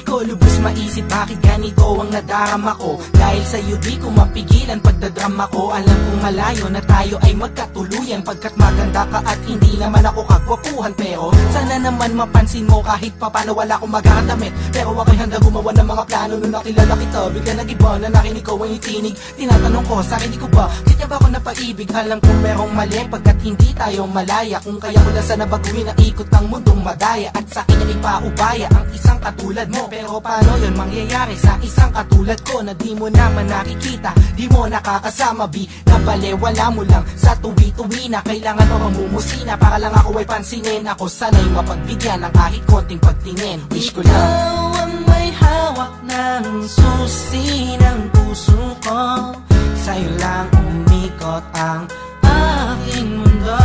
ko lubos maisip bakit ganito ang nadarama ko. Dahil sa'yo di ko mapigilan pagdadrama ko. Alam kong malayo na tayo ay magkatuluyan, pagkat maganda ka at hindi naman ako kagwapuhan. Pero sana naman mapansin mo kahit papano wala akong magkakadamit. Pero ako'y handa gumawa ng mga plano. Nung nakilala kita bigla nag-iba na nakinig ko ang itinig. Tinatanong ko sarili ko ba kaya ba ako napaibig? Alam kong merong mali pagkat hindi tayo malaya. Kung kaya ko lang sana baguhin ang ikot ng mundong madaya, at sa akin ay ipaubaya ang isang katulad mo. Pero paano yun mangyayari sa isang katulad ko na di mo naman nakikita, di mo nakakasama, nabalewala mo lang sa tuwi-tuwi na kailangan mo mamumusina para lang ako ay pansinin. Ako sana'y mapagbigyan ng kahit konting pagtingin. Wish ko lang ikaw ang may hawak ng susi ng puso ko. sa'yo lang umikot ang aking mundo.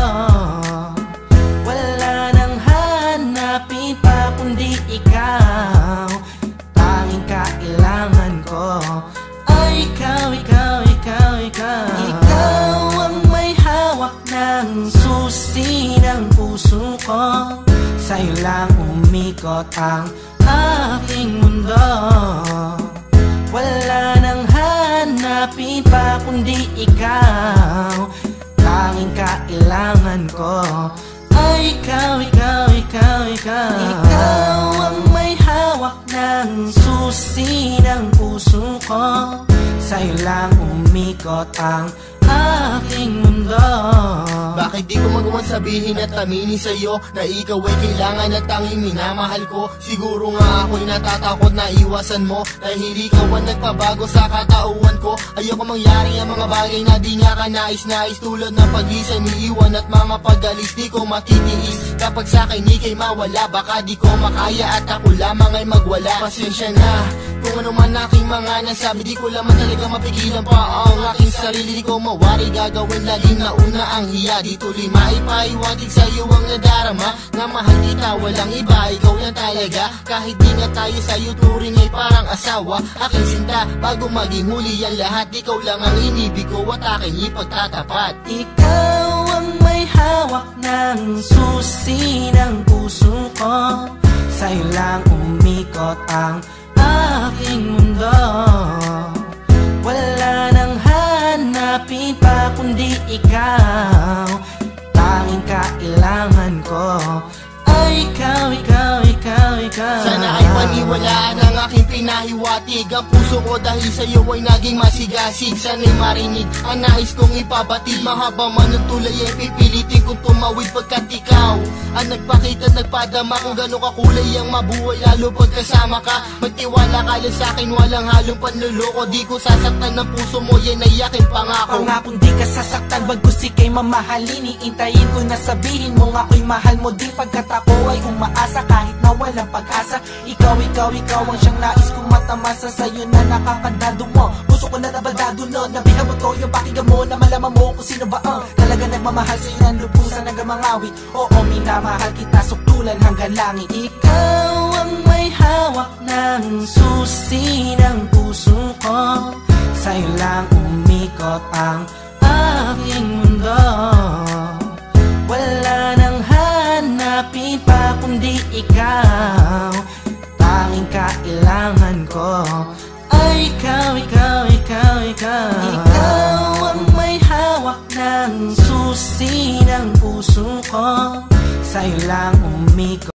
Wala nang hanapin pa kundi ikaw. Tanging kailangan ko ay ikaw, ikaw, ikaw, ikaw. Ikaw ang may hawak ng susi ng puso ko. sa'yo lang umikot ang aking mundo. Wala nang hanapin pa kundi ikaw. Tanging kailangan ko ay ikaw, ikaw, ikaw, ikaw. Ikaw ang may hawak ng susi ng puso ko. sa'yo lang umikot ang aking mundo. Bakit di ko magawan sabihin at aminin sa'yo na ikaw ay kailangan at tanging minamahal ko? Siguro nga ako'y natatakot na iwasan mo, dahil ikaw ang nagpabago sa katauhan ko. Ayoko mangyari ang mga bagay na di nga ka nais-nais, tulad ng pag-isa, niiwan at mga pag-alis. Di ko matitiis kapag sa'kin ika'y mawala. Baka di ko makaya at ako lamang ay magwala. Pasensya na kung ano man aking mga nasabi, di ko lamang talaga mapigilan pa ang aking sarili. Di ko mawari gagawin laging nauna ang hiya. Di tuloy maipaiwatig sa'yo ang nadarama, na mahal kita walang iba, ikaw lang talaga. Kahit di nga tayo sa'yo turing ay parang asawa, aking sinta bago maging huli ang lahat. Ikaw lang ang inibig ko at aking ipagtatapat. Ikaw ang may hawak ng susi ng puso ko. sa'yo lang umikot ang aking mundo. Wala nang hanapin pa kundi ikaw. Tanging kailangan ko ay ikaw, ikaw, ikaw, ikaw. Sana ay paniwalaan ang aking pinahiwatig. Ang puso ko dahil sa'yo ay naging masigasig. Sana'y marinig ang nais kong ipabatid. Mahaba man ang tulay ay pipilitin kong tumawid, pagkat ikaw ang nagpakita, nagpadama kung gano'ng kakulay ang mabuhay, lalo pagkasama ka. Magtiwala ka lang sa'kin, walang halong panluloko. Di ko sasaktan ng puso mo, yan ay aking pangako. Pangakong di ka sasaktan, bagkus ika'y mamahalin. Iintayin ko na sabihin mo ako'y mahal mo din, pagkat ako ay umaasa kahit na walang pag-asa. Ikaw, ikaw, ikaw ang siyang nais kong matamasa. Sa'yo na nakakandado mo, puso ko na nabaldado no. Nabihan mo to yung pakinggan mo, na malaman mo kung sino ba ang talaga nagmamahal sa'yo ng lubusan hanggang mangawit. Oo, minamahal kita sukdulan hanggang langit. Ikaw ang may hawak ng susi ng puso ko. sa'yo lang umikot ang aking mundo. Wala nang hanapin pa kundi ikaw.